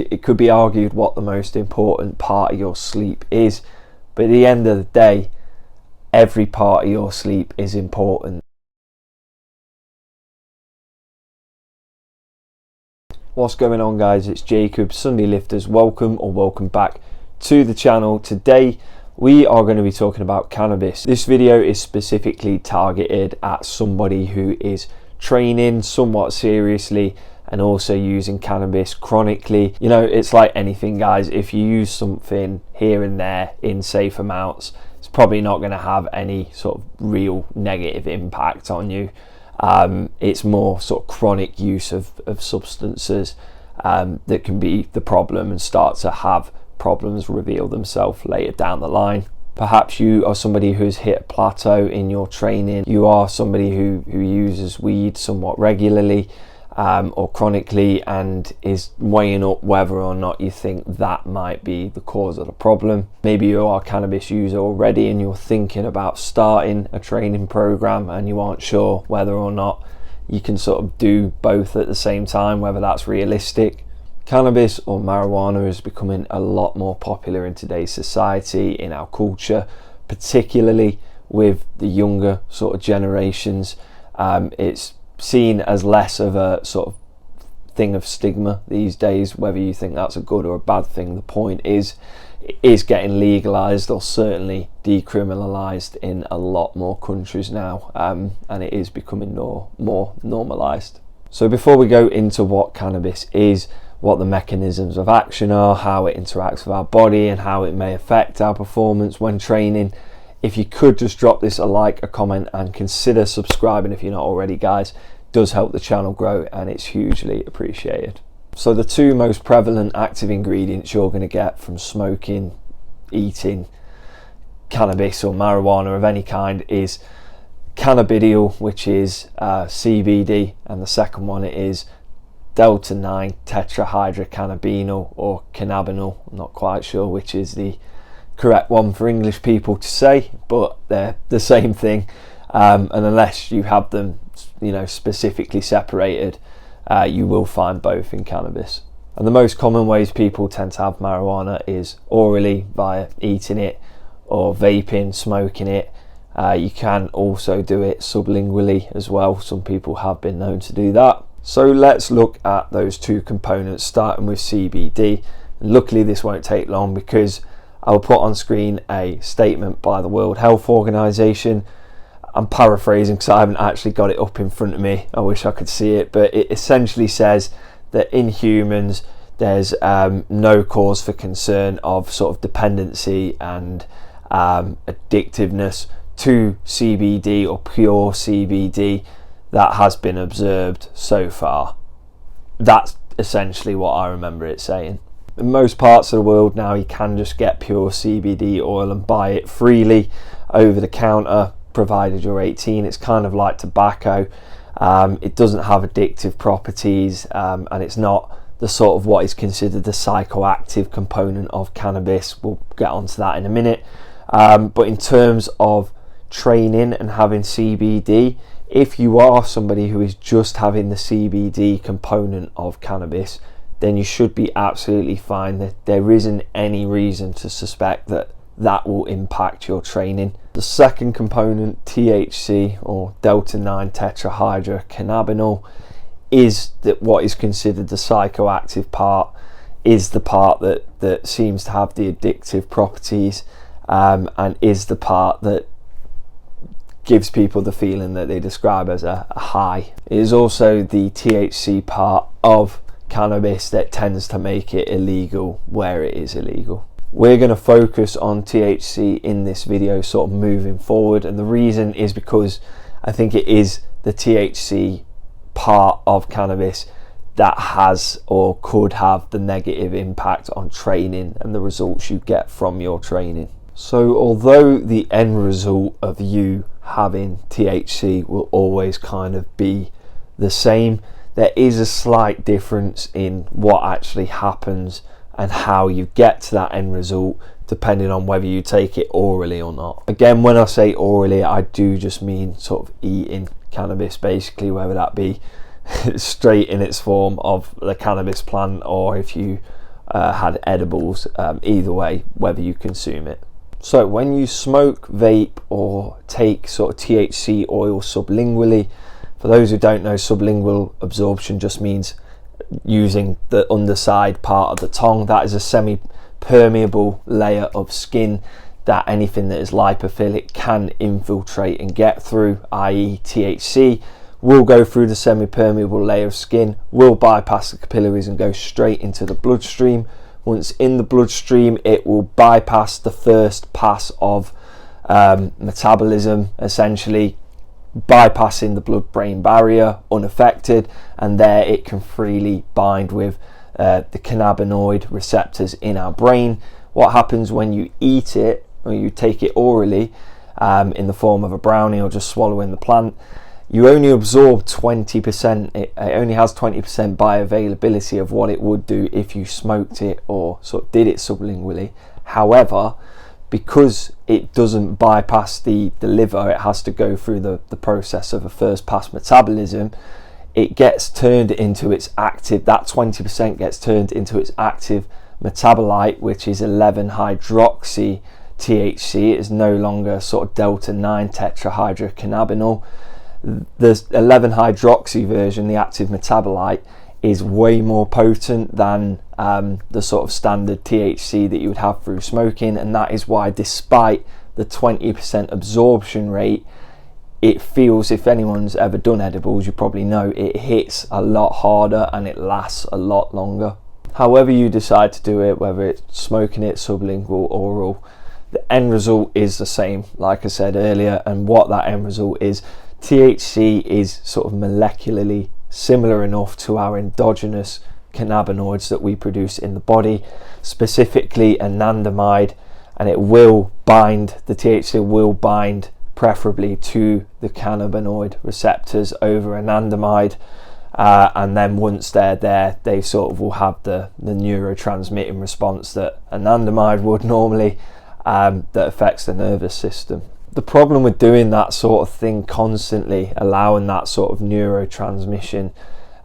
It could be argued what the most important part of your sleep is, but at the end of the day, every part of your sleep is important. What's going on, guys? It's Jacob, Sunday Lifters. Welcome back to the channel. Today we are going to be talking about cannabis. This video is specifically targeted at somebody who is training somewhat seriously and also using cannabis chronically. You know, it's like anything, guys. If you use something here and there in safe amounts, it's probably not going to have any sort of real negative impact on you. It's more sort of chronic use of substances that can be the problem and start to have problems reveal themselves later down the line. Perhaps you are somebody who's hit a plateau in your training. You are somebody who uses weed somewhat regularly or chronically and is weighing up whether or not you think that might be the cause of the problem. Maybe you are a cannabis user already and you're thinking about starting a training program and you aren't sure whether or not you can sort of do both at the same time, whether that's realistic. Cannabis or marijuana is becoming a lot more popular in today's society, in our culture, particularly with the younger sort of generations. It's seen as less of a sort of thing of stigma these days, whether you think that's a good or a bad thing. The point is, it is getting legalized or certainly decriminalized in a lot more countries now, and it is becoming more normalized. So before we go into what cannabis is, what the mechanisms of action are, how it interacts with our body and how it may affect our performance when training, if you could just drop this a like, a comment, and consider subscribing if you're not already, guys. It does help the channel grow and it's hugely appreciated. So the two most prevalent active ingredients you're going to get from smoking, eating cannabis or marijuana of any kind is cannabidiol, which is CBD, and the second one is delta-9 tetrahydrocannabinol or cannabinol. I'm not quite sure which is the correct one for English people to say, but they're the same thing, and unless you have them, you know, specifically separated, you will find both in cannabis. And the most common ways people tend to have marijuana is orally, via eating it or vaping, smoking it. You can also do it sublingually as well. Some people have been known to do that. So let's look at those two components, starting with CBD. And luckily this won't take long because I'll put on screen a statement by the World Health Organization. I'm paraphrasing because I haven't actually got it up in front of me. I wish I could see it, but it essentially says that in humans there's no cause for concern of sort of dependency and addictiveness to CBD or pure CBD that has been observed so far. That's essentially what I remember it saying. In most parts of the world now, you can just get pure CBD oil and buy it freely over the counter, provided you're 18. It's kind of like tobacco. It doesn't have addictive properties, and it's not the sort of what is considered the psychoactive component of cannabis. We'll get onto that in a minute. But in terms of training and having CBD, if you are somebody who is just having the CBD component of cannabis, then you should be absolutely fine. That there isn't any reason to suspect that that will impact your training. The second component, THC or delta-9 tetrahydrocannabinol, is that what is considered the psychoactive part, is the part that seems to have the addictive properties, and is the part that gives people the feeling that they describe as a high. It is also the THC part of cannabis that tends to make it illegal where it is illegal. We're going to focus on THC in this video sort of moving forward, and the reason is because I think it is the THC part of cannabis that has or could have the negative impact on training and the results you get from your training. So although the end result of you having THC will always kind of be the same, there is a slight difference in what actually happens and how you get to that end result depending on whether you take it orally or not. Again, when I say orally, I do just mean sort of eating cannabis, basically, whether that be straight in its form of the cannabis plant, or if you had edibles, either way, whether you consume it. So when you smoke, vape, or take sort of THC oil sublingually, for those who don't know, sublingual absorption just means using the underside part of the tongue. That is a semi-permeable layer of skin that anything that is lipophilic can infiltrate and get through, i.e. THC will go through the semi-permeable layer of skin, will bypass the capillaries and go straight into the bloodstream. Once in the bloodstream, it will bypass the first pass of metabolism, essentially bypassing the blood-brain barrier unaffected, and there it can freely bind with the cannabinoid receptors in our brain. What happens when you eat it, or you take it orally in the form of a brownie or just swallowing the plant, you only absorb 20%. It only has 20% bioavailability of what it would do if you smoked it or sort of did it sublingually. However, because it doesn't bypass the liver, it has to go through the process of a first pass metabolism. It gets turned into its active, that 20% gets turned into its active metabolite, which is 11-hydroxy THC. It is no longer sort of delta 9 tetrahydrocannabinol. The 11-hydroxy version, the active metabolite, is way more potent than the sort of standard THC that you would have through smoking, and that is why, despite the 20% absorption rate, it feels, if anyone's ever done edibles, you probably know it hits a lot harder and it lasts a lot longer. However you decide to do it, whether it's smoking it, sublingual, oral, the end result is the same, like I said earlier. And what that end result is, THC is sort of molecularly similar enough to our endogenous cannabinoids that we produce in the body, specifically anandamide, and it will bind, the THC will bind preferably to the cannabinoid receptors over anandamide, and then once they're there, they sort of will have the neurotransmitting response that anandamide would normally, that affects the nervous system. The problem with doing that sort of thing constantly, allowing that sort of neurotransmission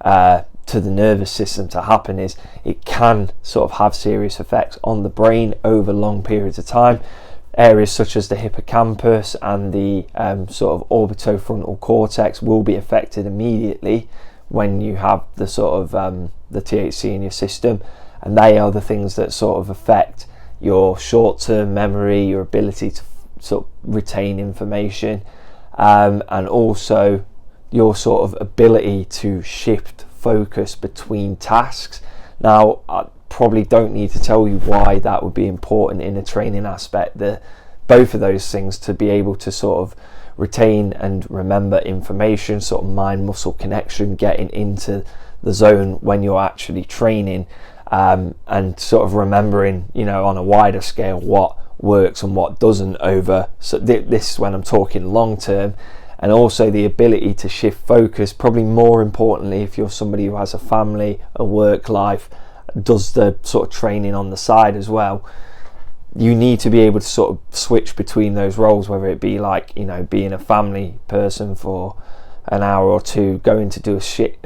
to the nervous system to happen, is it can sort of have serious effects on the brain over long periods of time. Areas such as the hippocampus and the sort of orbitofrontal cortex will be affected immediately when you have the sort of the THC in your system, and they are the things that sort of affect your short-term memory, your ability to sort of retain information, and also your sort of ability to shift focus between tasks. Now, I probably don't need to tell you why that would be important in a training aspect, that both of those things, to be able to sort of retain and remember information, sort of mind muscle connection, getting into the zone when you're actually training, and sort of remembering, you know, on a wider scale what works and what doesn't over, so this is when I'm talking long term. And also the ability to shift focus, probably more importantly if you're somebody who has a family, a work life, does the sort of training on the side as well. You need to be able to sort of switch between those roles, whether it be like, you know, being a family person for an hour or two, going to do a shit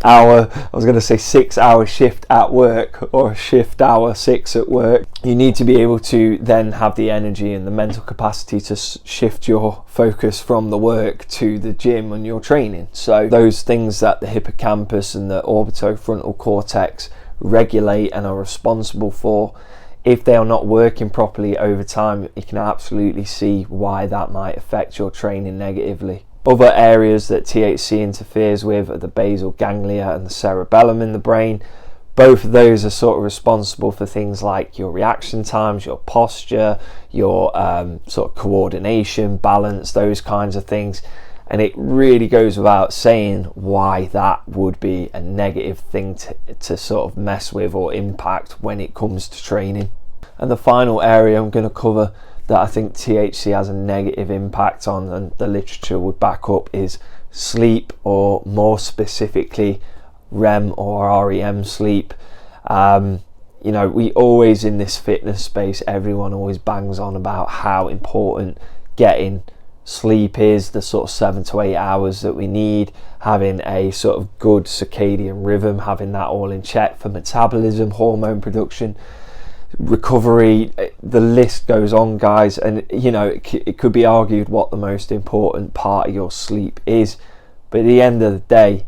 hour, I was going to say 6-hour shift at work, or a shift hour 6 at work. You need to be able to then have the energy and the mental capacity to shift your focus from the work to the gym and your training. So those things that the hippocampus and the orbitofrontal cortex regulate and are responsible for, if they are not working properly over time, you can absolutely see why that might affect your training negatively. Other areas that THC interferes with are the basal ganglia and the cerebellum in the brain. Both of those are sort of responsible for things like your reaction times, your posture, your sort of coordination, balance, those kinds of things. And it really goes without saying why that would be a negative thing to sort of mess with or impact when it comes to training. And the final area I'm going to cover that I think THC has a negative impact on, and the literature would back up, is sleep, or more specifically REM or REM sleep. You know, we always, in this fitness space, everyone always bangs on about how important getting sleep is, the sort of 7 to 8 hours that we need, having a sort of good circadian rhythm, having that all in check for metabolism, hormone production, recovery, the list goes on, guys. And you know, it could be argued what the most important part of your sleep is, but at the end of the day,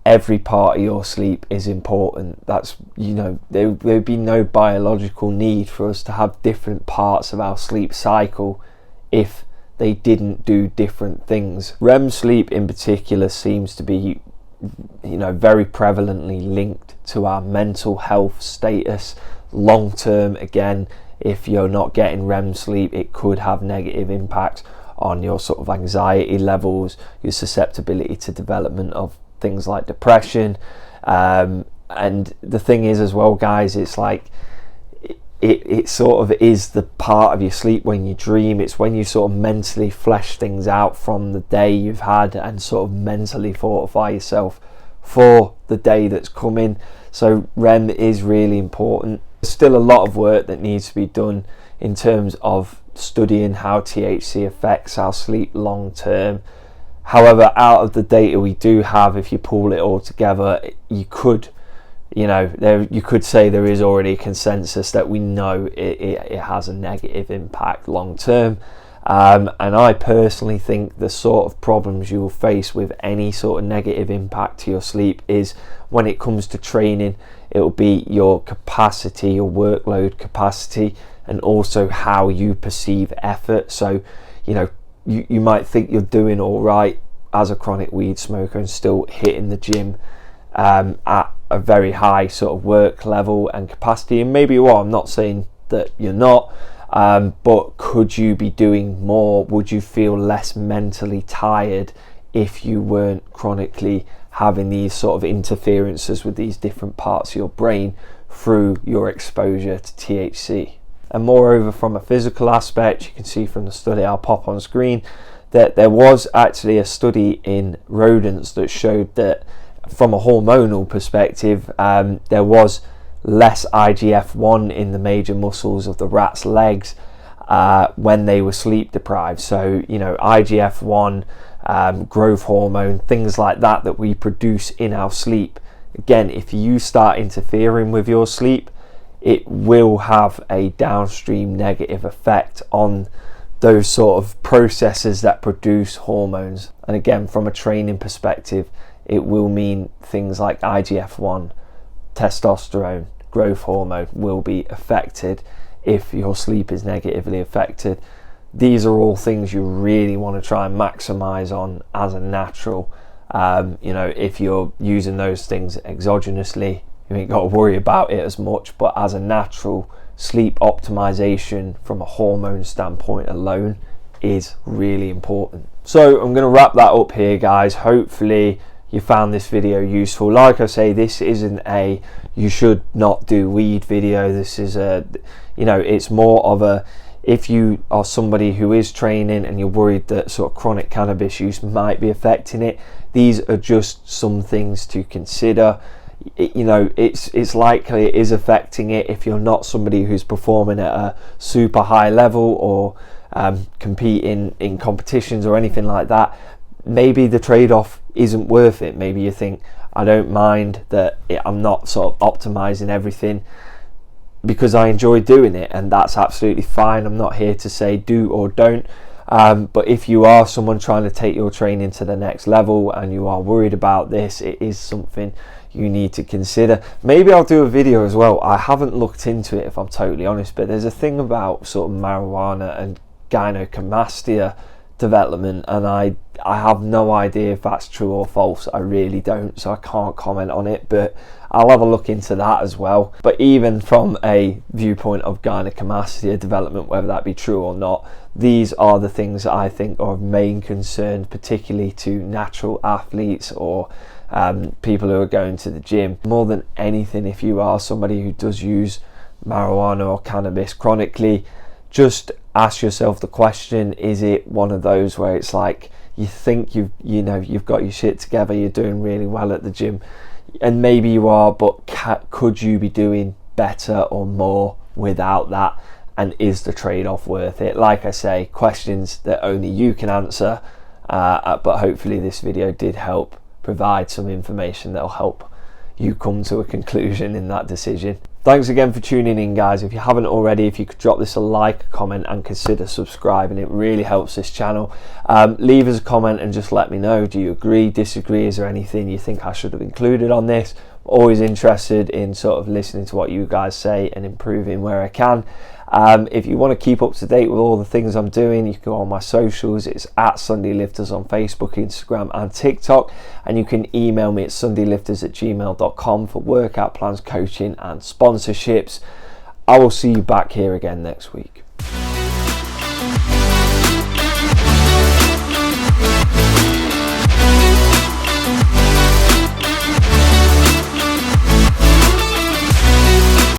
every part of your sleep is important. That's, you know, there'd be no biological need for us to have different parts of our sleep cycle if they didn't do different things. REM sleep in particular seems to be, you know, very prevalently linked to our mental health status long term. Again, if you're not getting REM sleep, it could have negative impacts on your sort of anxiety levels, your susceptibility to development of things like depression, and the thing is as well, guys, it's like it sort of is the part of your sleep when you dream. It's when you sort of mentally flesh things out from the day you've had and sort of mentally fortify yourself for the day that's coming. So REM is really important. There's still a lot of work that needs to be done in terms of studying how THC affects our sleep long term. However, out of the data we do have, if you pull it all together, you could say there is already a consensus that we know it has a negative impact long term. And I personally think the sort of problems you will face with any sort of negative impact to your sleep is when it comes to training, it will be your capacity, your workload capacity, and also how you perceive effort. So, you know, you might think you're doing all right as a chronic weed smoker and still hitting the gym at a very high sort of work level and capacity, and maybe you are. I'm not saying that you're not, but could you be doing more? Would you feel less mentally tired if you weren't chronically having these sort of interferences with these different parts of your brain through your exposure to THC? And moreover, from a physical aspect, you can see from the study I'll pop on screen that there was actually a study in rodents that showed that from a hormonal perspective, there was less IGF-1 in the major muscles of the rat's legs when they were sleep deprived. So, you know, IGF-1, growth hormone, things like that we produce in our sleep. Again, if you start interfering with your sleep, it will have a downstream negative effect on those sort of processes that produce hormones. And again, from a training perspective, it will mean things like IGF-1, testosterone, growth hormone will be affected if your sleep is negatively affected. These are all things you really want to try and maximize on as a natural. You know, if you're using those things exogenously, you ain't got to worry about it as much, but as a natural, sleep optimization from a hormone standpoint alone is really important. So I'm going to wrap that up here, guys. Hopefully you found this video useful. Like I say, this isn't a you should not do weed video. This is a, you know, it's more of a, if you are somebody who is training and you're worried that sort of chronic cannabis use might be affecting it, these are just some things to consider. You know, it's likely it is affecting it if you're not somebody who's performing at a super high level or competing in competitions or anything like that. Maybe the trade-off isn't worth it. Maybe you think, I don't mind that I'm not sort of optimizing everything because I enjoy doing it, and that's absolutely fine. I'm not here to say do or don't, but if you are someone trying to take your training to the next level and you are worried about this, it is something you need to consider. Maybe I'll do a video as well. I haven't looked into it, if I'm totally honest, but there's a thing about sort of marijuana and gynecomastia development, and I have no idea if that's true or false. I really don't, so I can't comment on it, but I'll have a look into that as well. But even from a viewpoint of gynecomastia development, whether that be true or not, these are the things that I think are of main concern, particularly to natural athletes or people who are going to the gym. More than anything, if you are somebody who does use marijuana or cannabis chronically, just ask yourself the question, is it one of those where it's like you think you've got your shit together, you're doing really well at the gym, and maybe you are, but could you be doing better or more without that? and is the trade-off worth it? Like I say, questions that only you can answer, but hopefully this video did help provide some information that will help you come to a conclusion in that decision. Thanks again for tuning in, guys. If you haven't already, if you could drop this a like, a comment, and consider subscribing, it really helps this channel. Leave us a comment and just let me know, do you agree, disagree? Is there anything you think I should have included on this? Always interested in sort of listening to what you guys say and improving where I can. If you want to keep up to date with all the things I'm doing, you can go on my socials. It's at Sunday Lifters on Facebook, Instagram and TikTok, and you can email me at sundaylifters@gmail.com for workout plans, coaching and sponsorships. I will see you back here again next week.